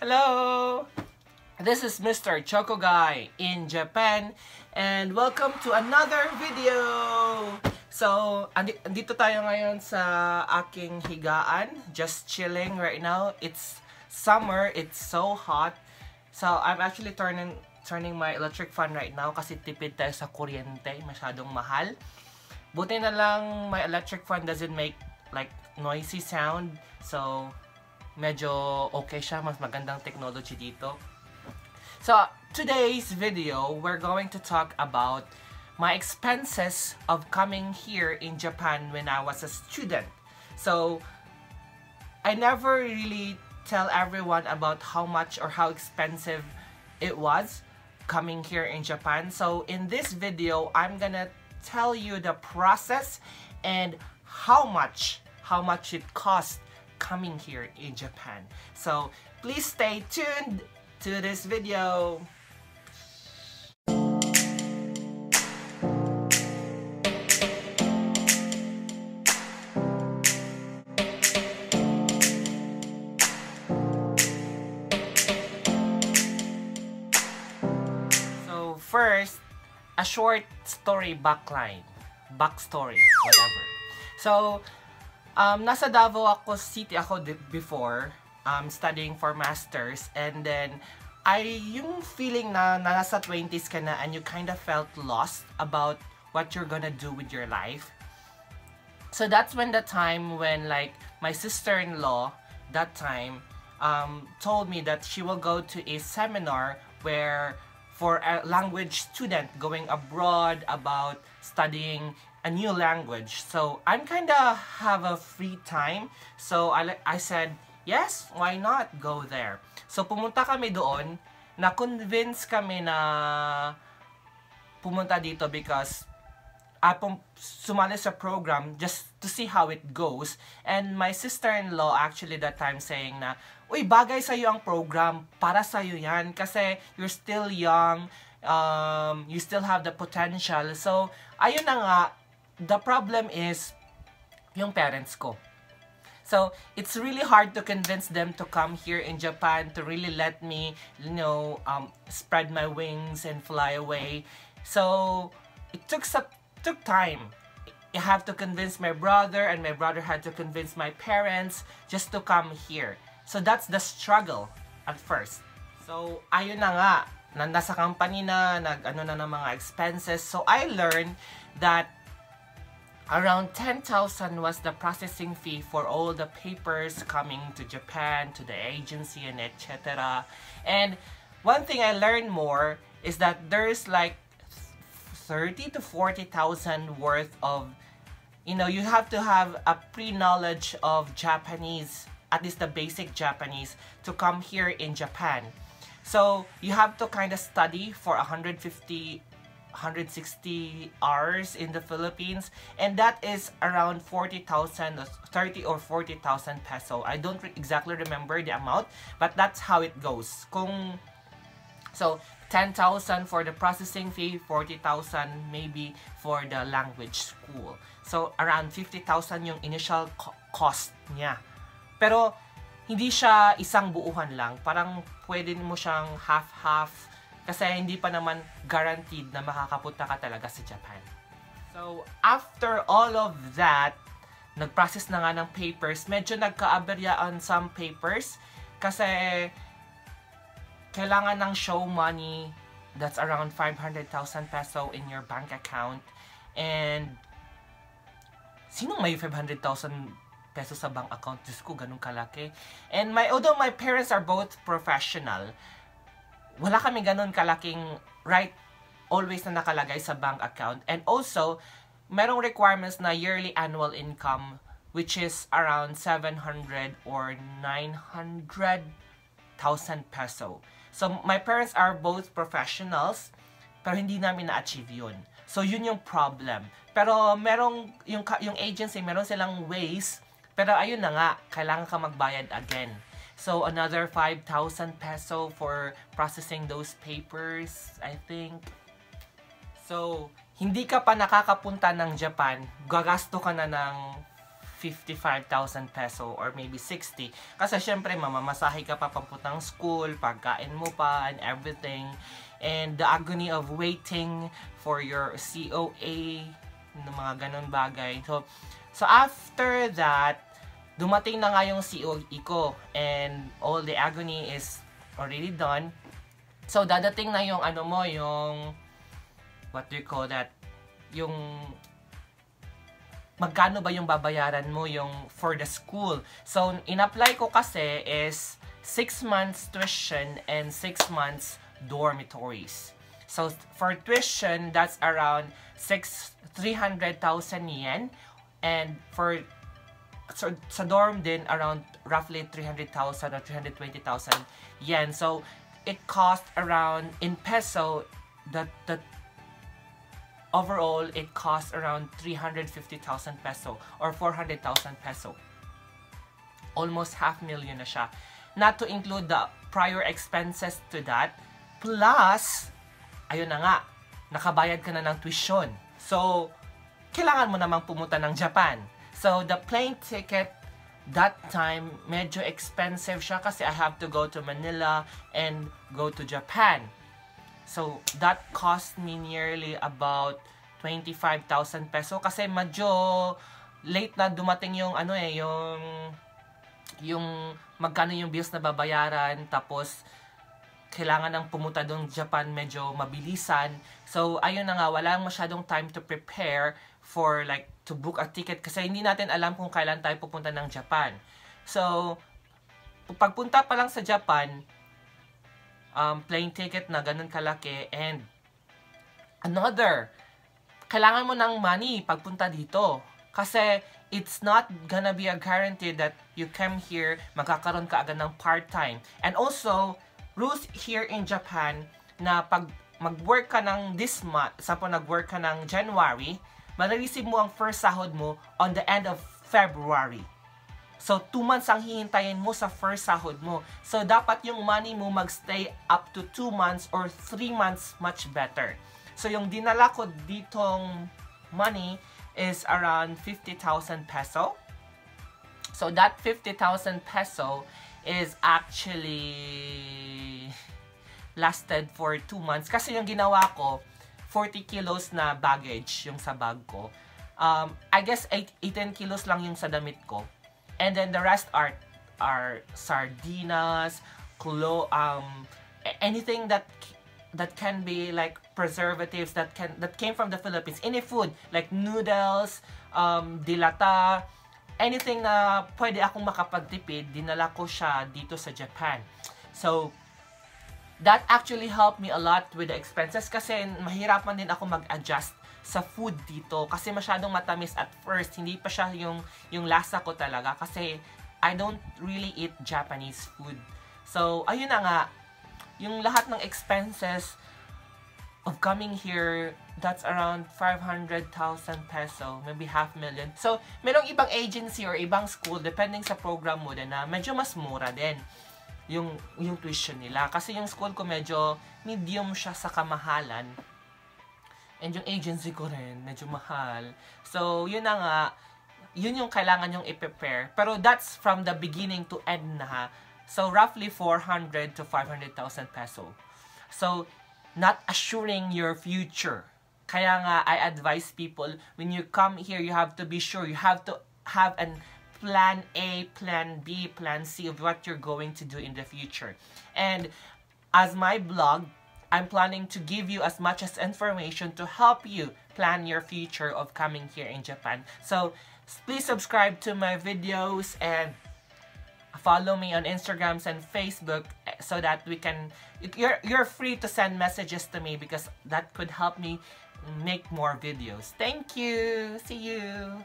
Hello! This is Mr. Choco Guy in Japan and welcome to another video! So, andito tayo ngayon sa aking higaan. Just chilling right now. It's summer. It's so hot. So, I'm actually turning my electric fan right now kasi tipid tayo sa kuryente. Masyadong mahal. Buti na lang my electric fan doesn't make like noisy sound. So, medyo okay siya. Mas magandang technology dito. So, today's video, we're going to talk about my expenses of coming here in Japan when I was a student. So, I never really tell everyone about how much or how expensive it was coming here in Japan. So, in this video, I'm gonna tell you the process and how much it cost coming here in Japan. So, please stay tuned to this video. So, first, a short story backstory, whatever. So, nasa Davao City before, studying for masters, and then yung feeling na nasa 20s ka na and you kind of felt lost about what you're gonna do with your life. So that's when the time when like my sister-in-law that time told me that she will go to a seminar where for a language student going abroad about studying a new language. So I'm kind of have a free time. So I said, yes, why not go there? So pumunta kami doon, na-convince kami na pumunta dito because sumali sa program just to see how it goes. And my sister-in-law actually that time saying na, uy, bagay sa'yo ang program, para sa'yo yan kasi you're still young, you still have the potential. So ayun na nga, the problem is yung parents ko. So, it's really hard to convince them to come here in Japan, to really let me, spread my wings and fly away. So, it took time. I have to convince my brother, and my brother had to convince my parents just to come here. So, that's the struggle at first. So, ayun na nga, nasa company na, nag-ano na ng mga expenses. So, I learned that around 10,000 was the processing fee for all the papers coming to Japan, to the agency, and etc. And one thing I learned more is that there's like 30 to 40,000 worth of, you have to have a pre-knowledge of Japanese, at least the basic Japanese, to come here in Japan. So you have to kind of study for 160 hours in the Philippines, and that is around 40,000, 30 or 40,000 peso. I don't exactly remember the amount, but that's how it goes. So 10,000 for the processing fee, 40,000 maybe for the language school. So around 50,000 yung initial cost niya. Pero hindi siya isang buuhan lang, parang pwede mo siyang half-half kasi hindi pa naman guaranteed na makakapunta ka talaga sa Japan. So, after all of that, nag-process na nga ng papers. Medyo nagka-aberya on some papers kasi kailangan ng show money that's around 500,000 peso in your bank account. And sinong may 500,000 peso sa bank account? Diyos ko, ganun kalaki. And although my parents are both professional, wala kami ganun kalaking always na nakalagay sa bank account. And also, merong requirements na yearly annual income which is around 700 or 900,000 peso. So, my parents are both professionals, pero hindi namin na-achieve yun. So, yun yung problem. Pero, yung agency, meron silang ways, pero ayun na nga, kailangan ka magbayad again. So, another 5,000 peso for processing those papers, I think. So, hindi ka pa nakakapunta ng Japan, gagasto ka na ng 55,000 peso or maybe 60. Kasi syempre mamamasahe ka pa papuntang school, pagkain mo pa and everything. And the agony of waiting for your COA, mga ganun bagay. So after that, dumating na nga yung COE ko and all the agony is already done. So dadating na yung ano mo, yung what do you call that? Yung magkano ba yung babayaran mo yung for the school. So in-apply ko kasi is 6 months tuition and 6 months dormitories. So for tuition, that's around 300,000 yen, and for sa dorm din around roughly 300,000 or 320,000 yen. So it cost around, in peso, the overall it cost around 350,000 peso or 400,000 peso. Almost 500,000 na siya. Not to include the prior expenses to that. Plus, ayun na nga, nakabayad ka na ng tuition. So, kailangan mo namang pumunta ng Japan. So, the plane ticket that time, medyo expensive siya kasi I have to go to Manila and go to Japan. So, that cost me nearly about 25,000 peso kasi medyo late na dumating yung ano yung magkano yung bills na babayaran, tapos kailangan ng pumunta doon Japan medyo mabilisan. So, ayun na nga, wala masyadong time to prepare for like to book a ticket kasi hindi natin alam kung kailan tayo pupunta ng Japan. So, pagpunta pa lang sa Japan, plane ticket na ganun kalaki, and another, kailangan mo ng money pagpunta dito. Kasi it's not gonna be a guarantee that you come here, magkakaroon ka agad ng part-time. And also, rules here in Japan na pag mag-work ka ng this month, sapo nag-work ka ng January, ma-receive mo ang first sahod mo on the end of February. So, 2 months ang hihintayin mo sa first sahod mo. So, dapat yung money mo magstay up to 2 months or 3 months much better. So, yung dinala ko ditong money is around 50,000 peso. So, that 50,000 peso is actually lasted for 2 months. Kasi yung ginawa ko, 40 kilos na baggage yung sa bag ko. I guess 18 kilos lang yung sa damit ko. And then the rest are sardinas, anything that can be like preservatives that came from the Philippines. Any food like noodles, dilata, anything na pwede akong makapagtipid, dinala ko siya dito sa Japan. So that actually helped me a lot with the expenses kasi mahirapan din ako mag-adjust sa food dito kasi masyadong matamis at first. Hindi pa siya yung lasa ko talaga kasi I don't really eat Japanese food. So, ayun na nga, yung lahat ng expenses of coming here, that's around 500,000 peso, maybe 500,000. So, merong ibang agency or ibang school, depending sa program mo din, na medyo mas mura din yung tuition nila. Kasi yung school ko medyo medium siya sa kamahalan. And yung agency ko rin, medyo mahal. So, yun na nga, yun yung kailangan yung i-prepare. Pero that's from the beginning to end na ha. So, roughly 400 to 500,000 peso. So, not assuring your future. Kaya nga, I advise people, when you come here, you have to be sure. You have to have an plan A, plan B, plan C of what you're going to do in the future. And as my blog, I'm planning to give you as much as information to help you plan your future of coming here in Japan. So, please subscribe to my videos and follow me on Instagrams and Facebook so that we can, you're free to send messages to me because that could help me make more videos. Thank you. See you.